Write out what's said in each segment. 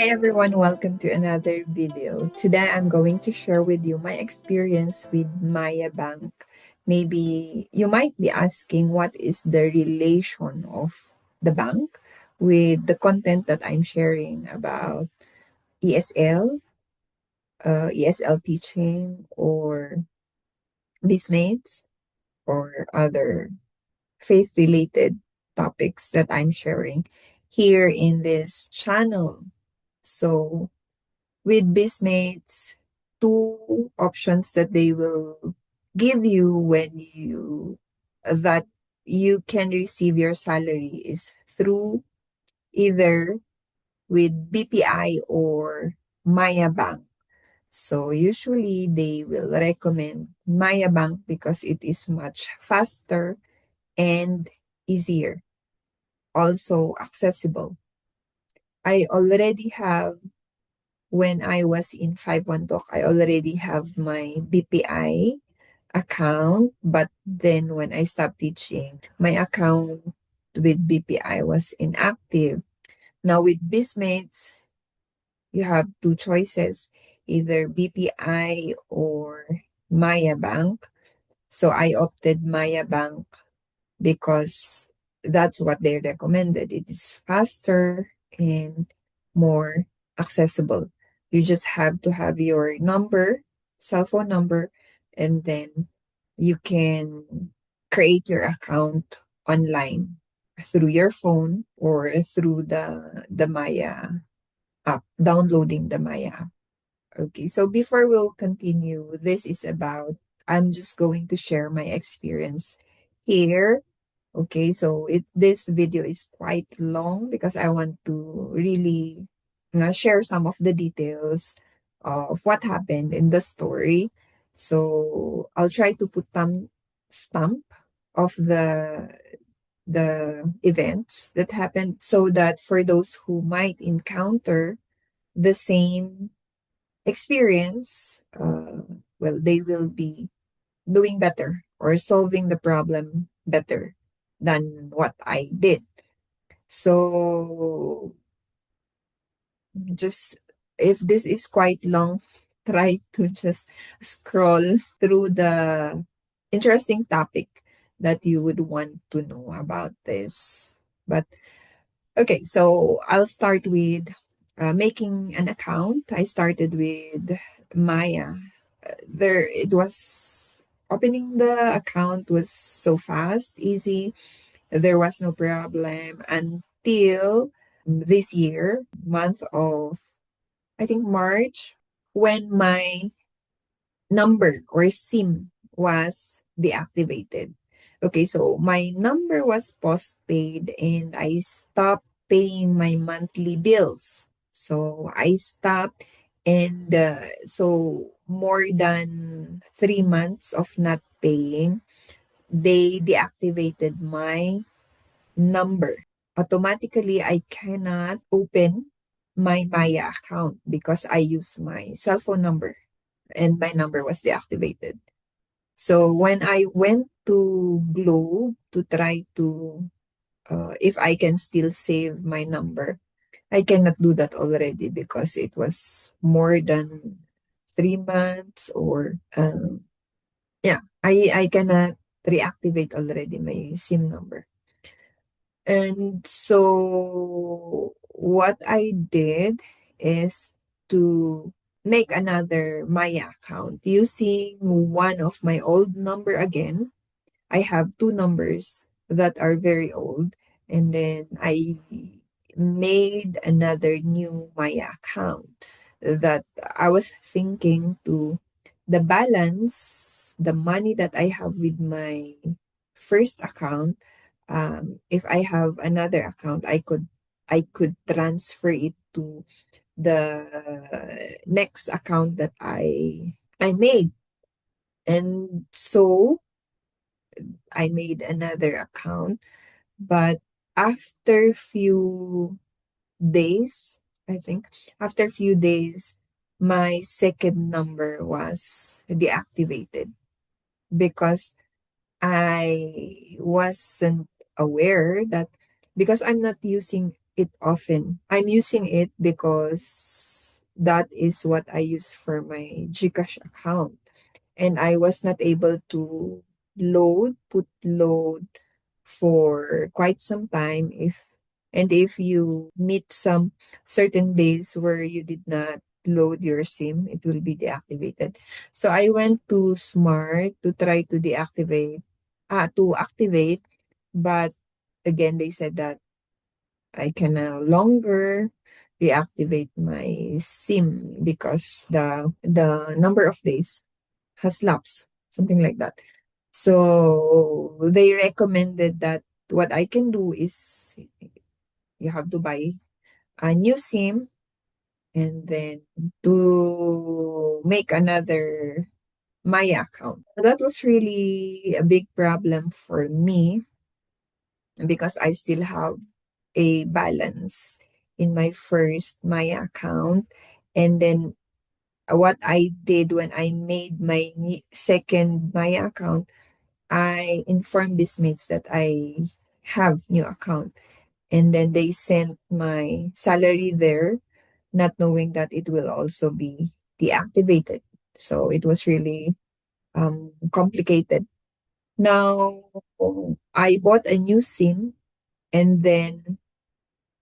Hi everyone, welcome to another video. Today I'm going to share with you my experience with Maya Bank. Maybe you might be asking what is the relation of the bank with the content that I'm sharing about ESL, ESL teaching, or BISMATES, or other faith related topics that I'm sharing here in this channel. So, with BISMATES, two options that they will give you when you that you can receive your salary is through either with BPI or Maya Bank. So usually they will recommend Maya Bank because it is much faster and easier, also accessible. I already have When I was in 5-1 Talk, I already have my BPI account. But then when I stopped teaching, my account with BPI was inactive. Now with BISMATES, you have two choices, either BPI or Maya Bank. So I opted Maya Bank because that's what they recommended. It is faster and more accessible. You just have to have your number, cell phone number, and then you can create your account online through your phone or through the Maya app, downloading the Maya app. Okay, so before we'll continue, I'm just going to share my experience here. Okay, so this video is quite long because I want to really share some of the details of what happened in the story. So I'll try to put some stamp of the events that happened so that for those who might encounter the same experience, well, they will be doing better or solving the problem better than what I did. So, just if this is quite long, try to just scroll through the interesting topic that you would want to know about this. But okay, so I'll start with making an account. I started with Maya. There it was Opening the account was so fast, easy. There was no problem until this year, month of, I think, March, when my number or SIM was deactivated. Okay, so my number was postpaid and I stopped paying my monthly bills. So I stopped, and so more than 3 months of not paying, they deactivated my number. Automatically, I cannot open my Maya account because I use my cell phone number and my number was deactivated. So when I went to Globe to try to, if I can still save my number, I cannot do that already because it was more than 3 months, or yeah, I cannot reactivate already my SIM number. And so what I did is to make another Maya account using one of my old number again. I have two numbers that are very old, and then I made another new Maya account that I was thinking to the balance, the money that I have with my first account. If I have another account, I could transfer it to the next account that I made. And so I made another account, but after few days, I think, after few days, my second number was deactivated because I wasn't aware that, because I'm not using it often. I'm using it because that is what I use for my GCash account. And I was not able to put load for quite some time if you meet some certain days where you did not load your SIM, it will be deactivated. So I went to Smart to try to to activate, but again they said that I can no longer reactivate my SIM because the number of days has lapsed, something like that. So they recommended that what I can do is you have to buy a new SIM and then to make another Maya account. That was really a big problem for me because I still have a balance in my first Maya account. And then what I did when I made my second Maya account, I informed Bismates that I have new account. And then they sent my salary there, not knowing that it will also be deactivated. So it was really complicated. Now I bought a new SIM and then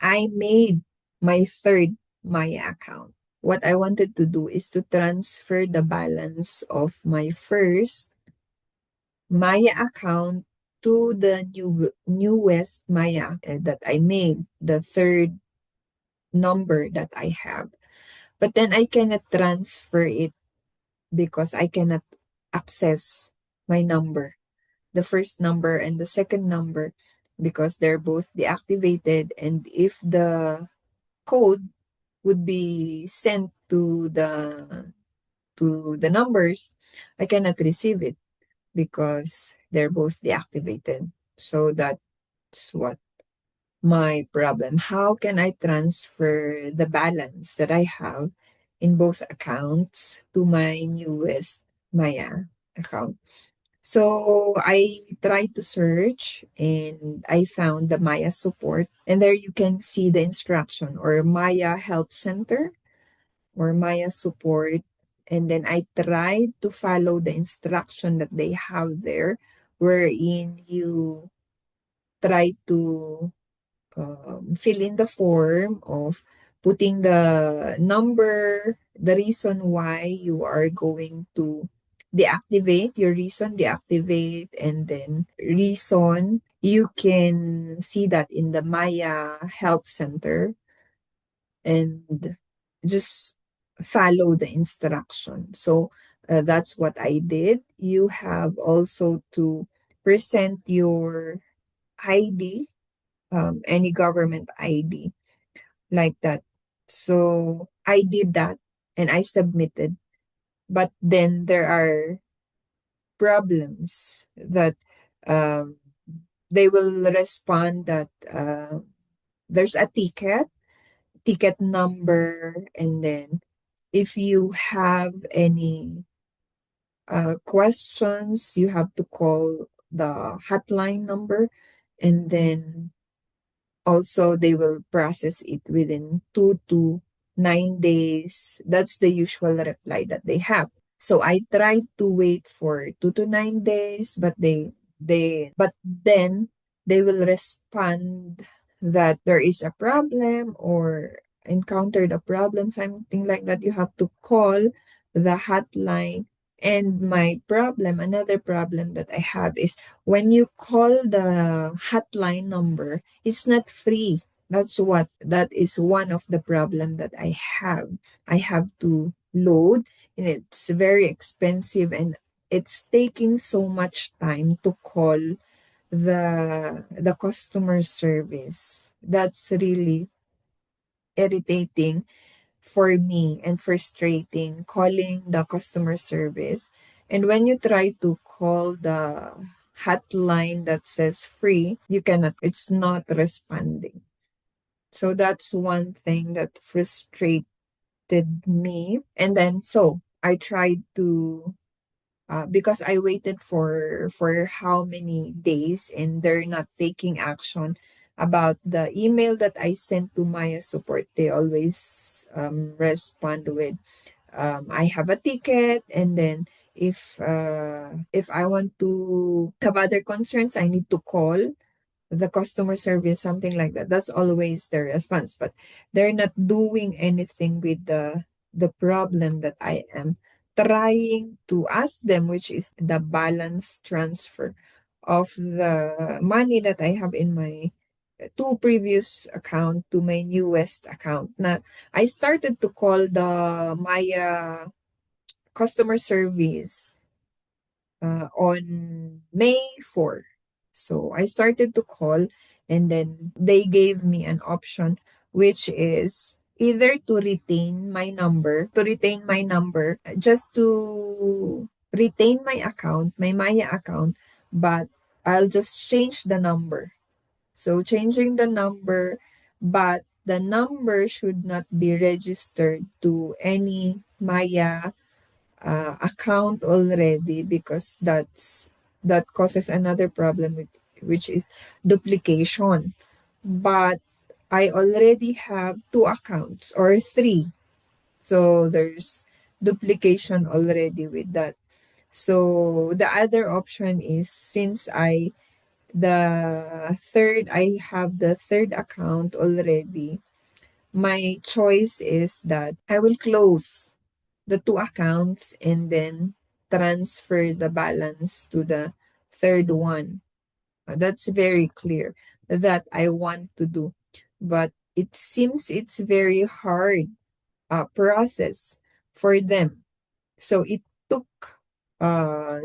I made my third Maya account. What I wanted to do is to transfer the balance of my first Maya account to the newest Maya that I made, the third number that I have. But then I cannot transfer it because I cannot access my number, the first number and the second number, because they're both deactivated. And if the code would be sent to the numbers, I cannot receive it because they're both deactivated. So that's what my problem. How can I transfer the balance that I have in both accounts to my newest Maya account? So I tried to search and I found the Maya support, and there you can see the instruction or Maya Help Center or Maya support. And then I tried to follow the instruction that they have there, wherein you try to fill in the form of putting the number, the reason why you are going to deactivate, your reason deactivate, and then reason. You can see that in the Maya Help Center and just follow the instruction. So that's what I did. You have also to present your ID, any government ID like that. So I did that and I submitted. But then there are problems that um, they will respond that there's a ticket number, and then if you have any questions, you have to call the hotline number, and then also they will process it within 2 to 9 days. That's the usual reply that they have. So I tried to wait for 2 to 9 days, but then they will respond that there is a problem or encountered a problem, something like that. You have to call the hotline. And another problem that I have is when you call the hotline number, it's not free. That is one of the problem that I have. I have to load, and it's very expensive, and it's taking so much time to call the customer service. That's really irritating for me and frustrating, calling the customer service. And when you try to call the hotline that says free, you cannot, it's not responding. So that's one thing that frustrated me. And then so I tried to because I waited for how many days and they're not taking action. about the email that I sent to Maya support, they always respond with, I have a ticket, and then if I want to have other concerns, I need to call the customer service, something like that. That's always their response, but they're not doing anything with the problem that I am trying to ask them, which is the balance transfer of the money that I have in my two previous account to my newest account. Now, I started to call the Maya customer service on May 4. So I started to call, and then they gave me an option, which is either to retain my number, just to retain my account, my Maya account, but I'll just change the number. So changing the number, but the number should not be registered to any Maya account already, because that causes another problem with, which is duplication. But I already have two accounts or three, so there's duplication already with that. So the other option is, since I have the third account already, my choice is that I will close the two accounts and then transfer the balance to the third one. That's very clear that I want to do. But it seems it's very hard process for them. So it took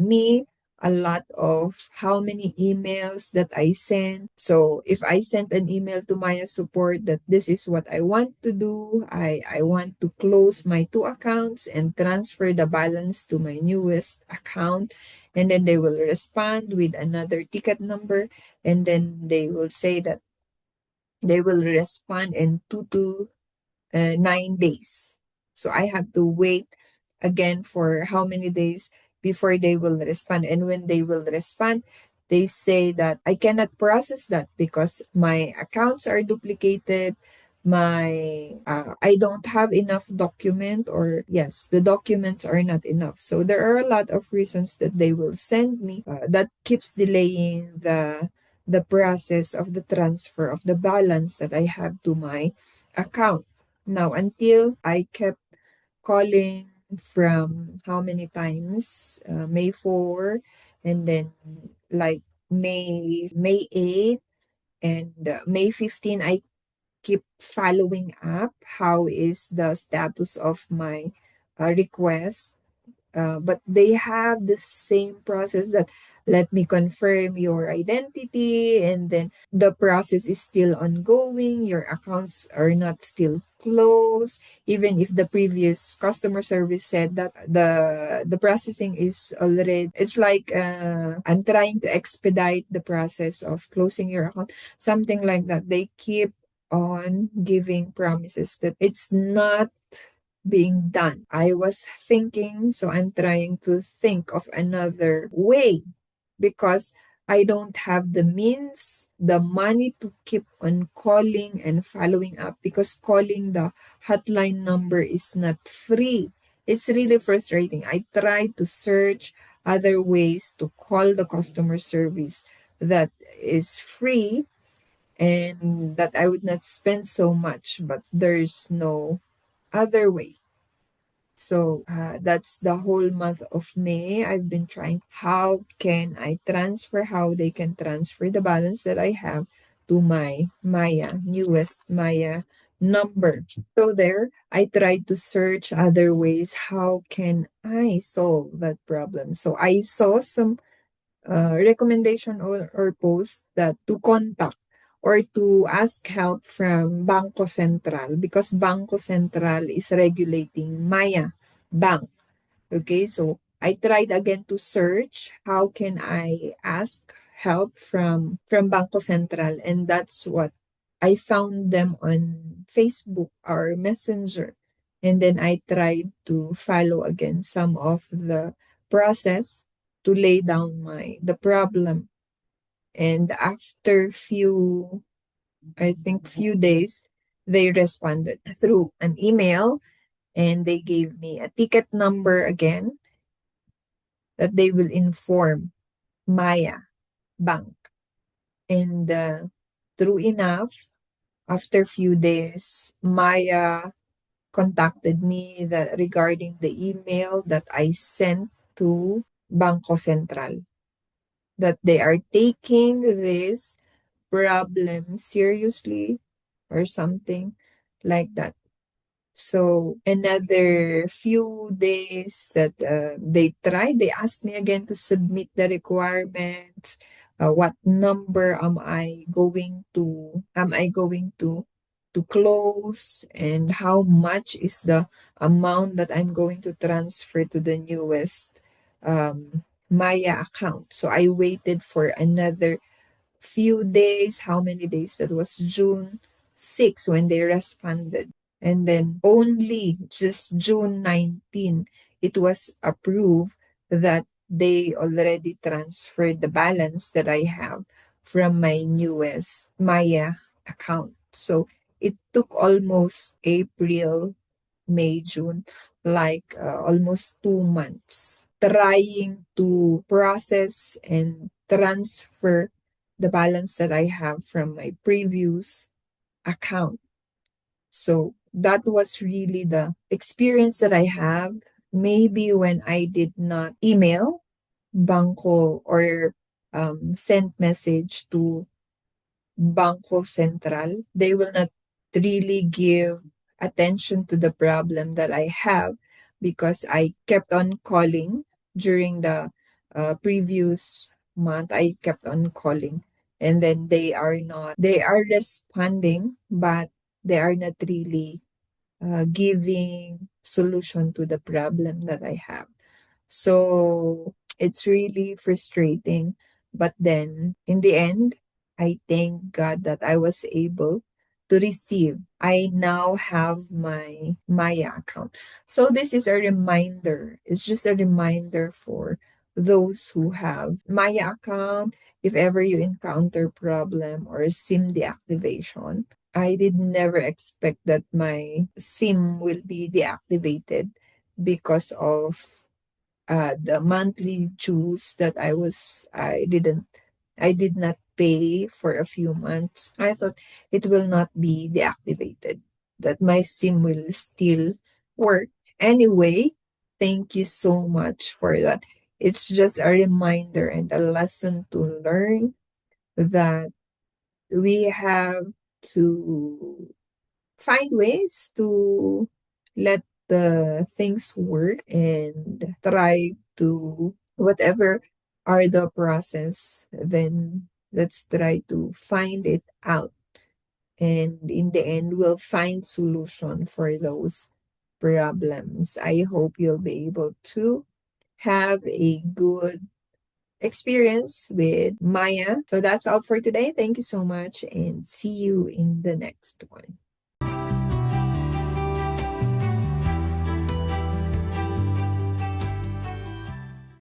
me a lot of how many emails that I sent. So if I sent an email to Maya support that this is what I want to do, I want to close my two accounts and transfer the balance to my newest account. And then they will respond with another ticket number. And then they will say that they will respond in 9 days. So I have to wait again for how many days before they will respond. And when they will respond, they say that I cannot process that because my accounts are duplicated. I don't have enough document, or yes, the documents are not enough. So there are a lot of reasons that they will send me that keeps delaying the process of the transfer of the balance that I have to my account. Now, until I kept calling from how many times? May 4, and then like May 8, and May 15, I keep following up. How is the status of my request? But they have the same process that let me confirm your identity, and then the process is still ongoing. Your accounts are not still closed, even if the previous customer service said that the processing is already. It's like I'm trying to expedite the process of closing your account, something like that. They keep on giving promises that it's not being done. I was thinking, so I'm trying to think of another way, because I don't have the means, the money to keep on calling and following up, because calling the hotline number is not free. It's really frustrating. I tried to search other ways to call the customer service that is free and that I would not spend so much, but there's no other way. So that's the whole month of May. I've been trying how they can transfer the balance that I have to my newest Maya number. So there, I tried to search other ways. How can I solve that problem? So I saw some recommendation or post that to contact or to ask help from Bangko Sentral, because Bangko Sentral is regulating Maya Bank. Okay, so I tried again to search how can I ask help from Bangko Sentral, and that's what I found them on Facebook or Messenger. And then I tried to follow again some of the process to lay down the problem. And after few I think few days, they responded through an email, and they gave me a ticket number again that they will inform Maya Bank. And true enough, after few days, Maya contacted me that regarding the email that I sent to Bangko Sentral, that they are taking this problem seriously or something like that. So another few days that they asked me again to submit the requirements. What number am I going to close, and how much is the amount that I'm going to transfer to the newest Maya account. So I waited for another few days. How many days? That was June 6 when they responded. And then only just June 19, it was approved that they already transferred the balance that I have from my newest Maya account. So it took almost April, May, June, like almost 2 months trying to process and transfer the balance that I have from my previous account. So that was really the experience that I have. Maybe when I did not email Banco or send message to Banco Central, they will not really give attention to the problem that I have, because I kept on calling during the previous month. I kept on calling, and then they are responding, but they are not really giving solution to the problem that I have. So it's really frustrating. But then in the end, I thank God that I was able to receive. I now have my Maya account. So this is a reminder. It's just a reminder for those who have Maya account. If ever you encounter problem or SIM deactivation, I did never expect that my SIM will be deactivated because of the monthly dues that I did not pay for a few months. I thought it will not be deactivated, that my SIM will still work. Anyway, thank you so much for that. It's just a reminder and a lesson to learn that we have to find ways to let the things work and try to whatever are the process, then let's try to find it out, and in the end we'll find solution for those problems. I hope you'll be able to have a good experience with Maya. So that's all for today. Thank you so much, and see you in the next one.